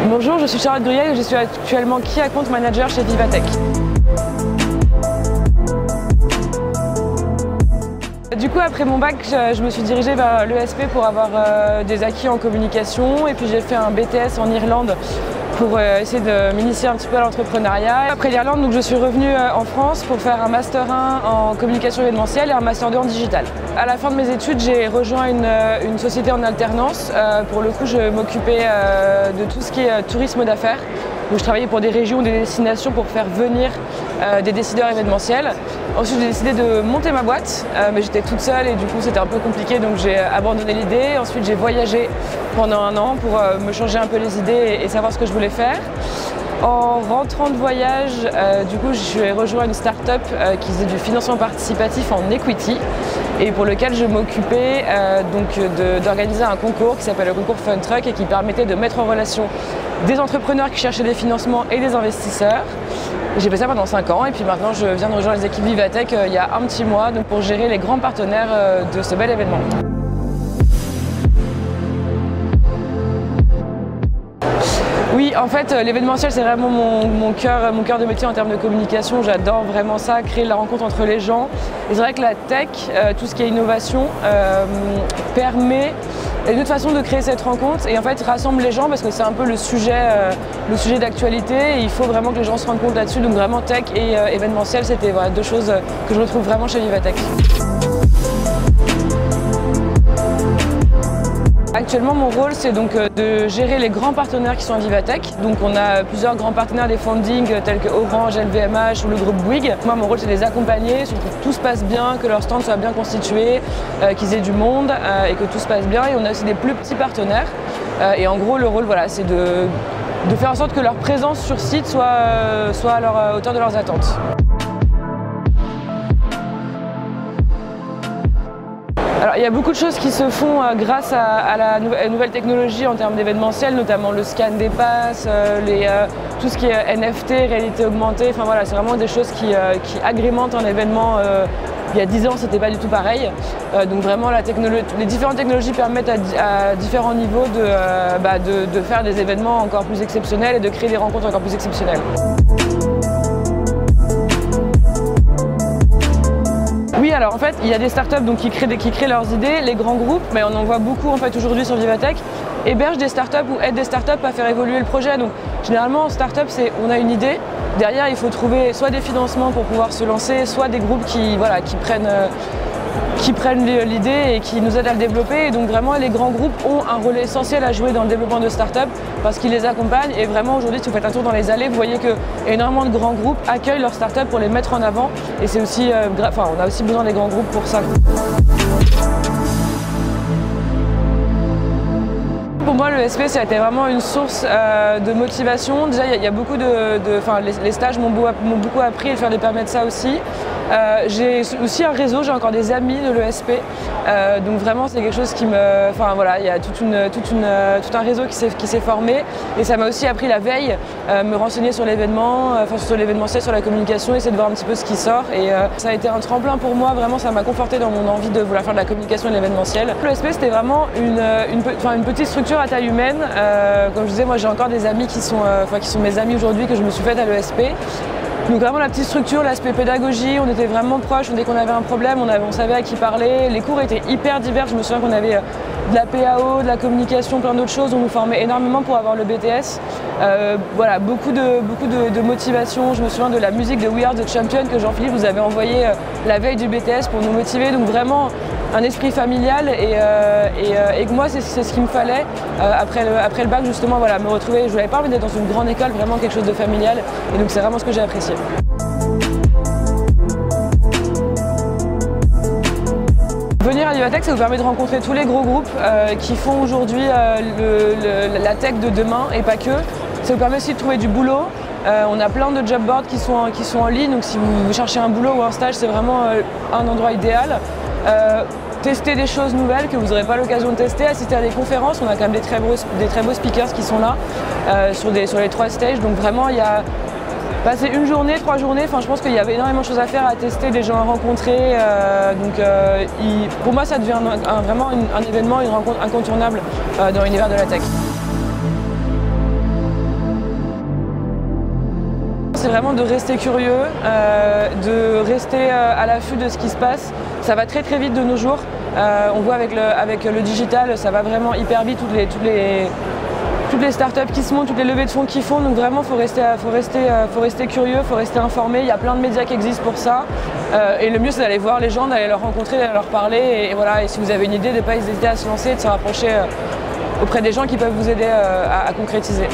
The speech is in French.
Bonjour, je suis Charlotte Gruyel et je suis actuellement Key Account Manager chez Vivatech. Du coup, après mon bac, je me suis dirigée vers l'ESP pour avoir des acquis en communication et puis j'ai fait un BTS en Irlande pour essayer de m'initier un petit peu à l'entrepreneuriat. Après l'Irlande, donc, je suis revenue en France pour faire un Master 1 en communication événementielle et un Master 2 en digital. À la fin de mes études, j'ai rejoint une société en alternance. Pour le coup, je m'occupais de tout ce qui est tourisme d'affaires. Donc, je travaillais pour des régions, des destinations pour faire venir des décideurs événementiels. Ensuite, j'ai décidé de monter ma boîte, mais j'étais toute seule et du coup, c'était un peu compliqué, donc j'ai abandonné l'idée. Ensuite, j'ai voyagé pendant un an pour me changer un peu les idées et savoir ce que je voulais faire. En rentrant de voyage, du coup, j'ai rejoint une start-up qui faisait du financement participatif en equity et pour lequel je m'occupais d'organiser un concours qui s'appelle le concours Fun Truck et qui permettait de mettre en relation des entrepreneurs qui cherchaient des financements et des investisseurs. J'ai fait ça pendant 5 ans et puis maintenant je viens de rejoindre les équipes Vivatech il y a un petit mois donc pour gérer les grands partenaires de ce bel événement. Oui, en fait, l'événementiel, c'est vraiment mon cœur de métier en termes de communication. J'adore vraiment ça, créer la rencontre entre les gens. Et c'est vrai que la tech, tout ce qui est innovation, permet une autre façon de créer cette rencontre et en fait rassemble les gens parce que c'est un peu le sujet d'actualité et il faut vraiment que les gens se rendent compte là-dessus. Donc vraiment tech et événementiel, c'était voilà, deux choses que je retrouve vraiment chez Vivatech. Actuellement, mon rôle, c'est donc de gérer les grands partenaires qui sont à Vivatech. Donc, on a plusieurs grands partenaires des fundings tels que Orange, LVMH ou le groupe Bouygues. Moi, mon rôle, c'est de les accompagner, surtout que tout se passe bien, que leur stand soit bien constitué, qu'ils aient du monde et que tout se passe bien. Et on a aussi des plus petits partenaires. Et en gros, le rôle, voilà, c'est de faire en sorte que leur présence sur site soit à la hauteur de leurs attentes. Alors, il y a beaucoup de choses qui se font grâce à la nouvelle technologie en termes d'événementiel, notamment le scan des passes, tout ce qui est NFT, réalité augmentée. Enfin voilà, c'est vraiment des choses qui agrémentent un événement. Il y a 10 ans, c'était pas du tout pareil. Donc vraiment, les différentes technologies permettent à différents niveaux de faire des événements encore plus exceptionnels et de créer des rencontres encore plus exceptionnelles. Oui, alors en fait, il y a des startups donc, qui créent leurs idées, les grands groupes, mais on en voit beaucoup en fait, aujourd'hui sur Vivatech, hébergent des startups ou aident des startups à faire évoluer le projet. Donc généralement en startup, on a une idée, derrière il faut trouver soit des financements pour pouvoir se lancer, soit des groupes qui prennent l'idée et qui nous aident à le développer. Et donc vraiment les grands groupes ont un rôle essentiel à jouer dans le développement de start-up parce qu'ils les accompagnent et vraiment aujourd'hui si vous faites un tour dans les allées, vous voyez que énormément de grands groupes accueillent leurs start-up pour les mettre en avant et c'est aussi, on a aussi besoin des grands groupes pour ça. Pour moi, l'ESP, ça a été vraiment une source de motivation. Déjà, il y a beaucoup les stages m'ont beaucoup appris et faire des permis de ça aussi. J'ai aussi un réseau, j'ai encore des amis de l'ESP. Donc vraiment, c'est quelque chose qui me... Enfin voilà, il y a tout un réseau qui s'est formé. Et ça m'a aussi appris la veille, me renseigner sur l'événement, sur l'événementiel, sur la communication, essayer de voir un petit peu ce qui sort. Et ça a été un tremplin pour moi, vraiment, ça m'a conforté dans mon envie de vouloir faire de la communication et de l'événementiel. L'ESP, c'était vraiment une petite structure à taille humaine. Comme je disais, moi j'ai encore des amis qui sont mes amis aujourd'hui que je me suis faite à l'ESP. Donc vraiment la petite structure, l'aspect pédagogie, on était vraiment proches, dès qu'on avait un problème, on savait à qui parler. Les cours étaient hyper divers, je me souviens qu'on avait de la PAO, de la communication, plein d'autres choses, on nous formait énormément pour avoir le BTS. Voilà, beaucoup de motivation, je me souviens de la musique de We Are the Champion que Jean-Philippe vous avait envoyé la veille du BTS pour nous motiver, donc vraiment un esprit familial et que moi c'est ce qu'il me fallait après le bac justement, voilà, me retrouver, je n'avais pas envie d'être dans une grande école, vraiment quelque chose de familial et donc c'est vraiment ce que j'ai apprécié. Venir à Vivatech, ça vous permet de rencontrer tous les gros groupes qui font aujourd'hui la tech de demain et pas que. Ça vous permet aussi de trouver du boulot. On a plein de job boards qui sont en ligne, donc si vous cherchez un boulot ou un stage, c'est vraiment un endroit idéal. Tester des choses nouvelles que vous n'aurez pas l'occasion de tester, assister à des conférences, on a quand même des très beaux speakers qui sont là sur les 3 stages, donc vraiment il y a passer une journée, 3 journées, je pense qu'il y avait énormément de choses à faire, à tester, des gens à rencontrer, pour moi ça devient vraiment un événement, une rencontre incontournable dans l'univers de la tech. c'est vraiment de rester curieux, de rester à l'affût de ce qui se passe. Ça va très très vite de nos jours. On voit avec le digital, ça va vraiment hyper vite, toutes les startups qui se montent, toutes les levées de fonds qui font. Donc vraiment, faut rester curieux, faut rester informé. Il y a plein de médias qui existent pour ça. Et le mieux, c'est d'aller voir les gens, d'aller leur rencontrer, d'aller leur parler. Et voilà. Et si vous avez une idée, de ne pas hésiter à se lancer, de se rapprocher auprès des gens qui peuvent vous aider à concrétiser.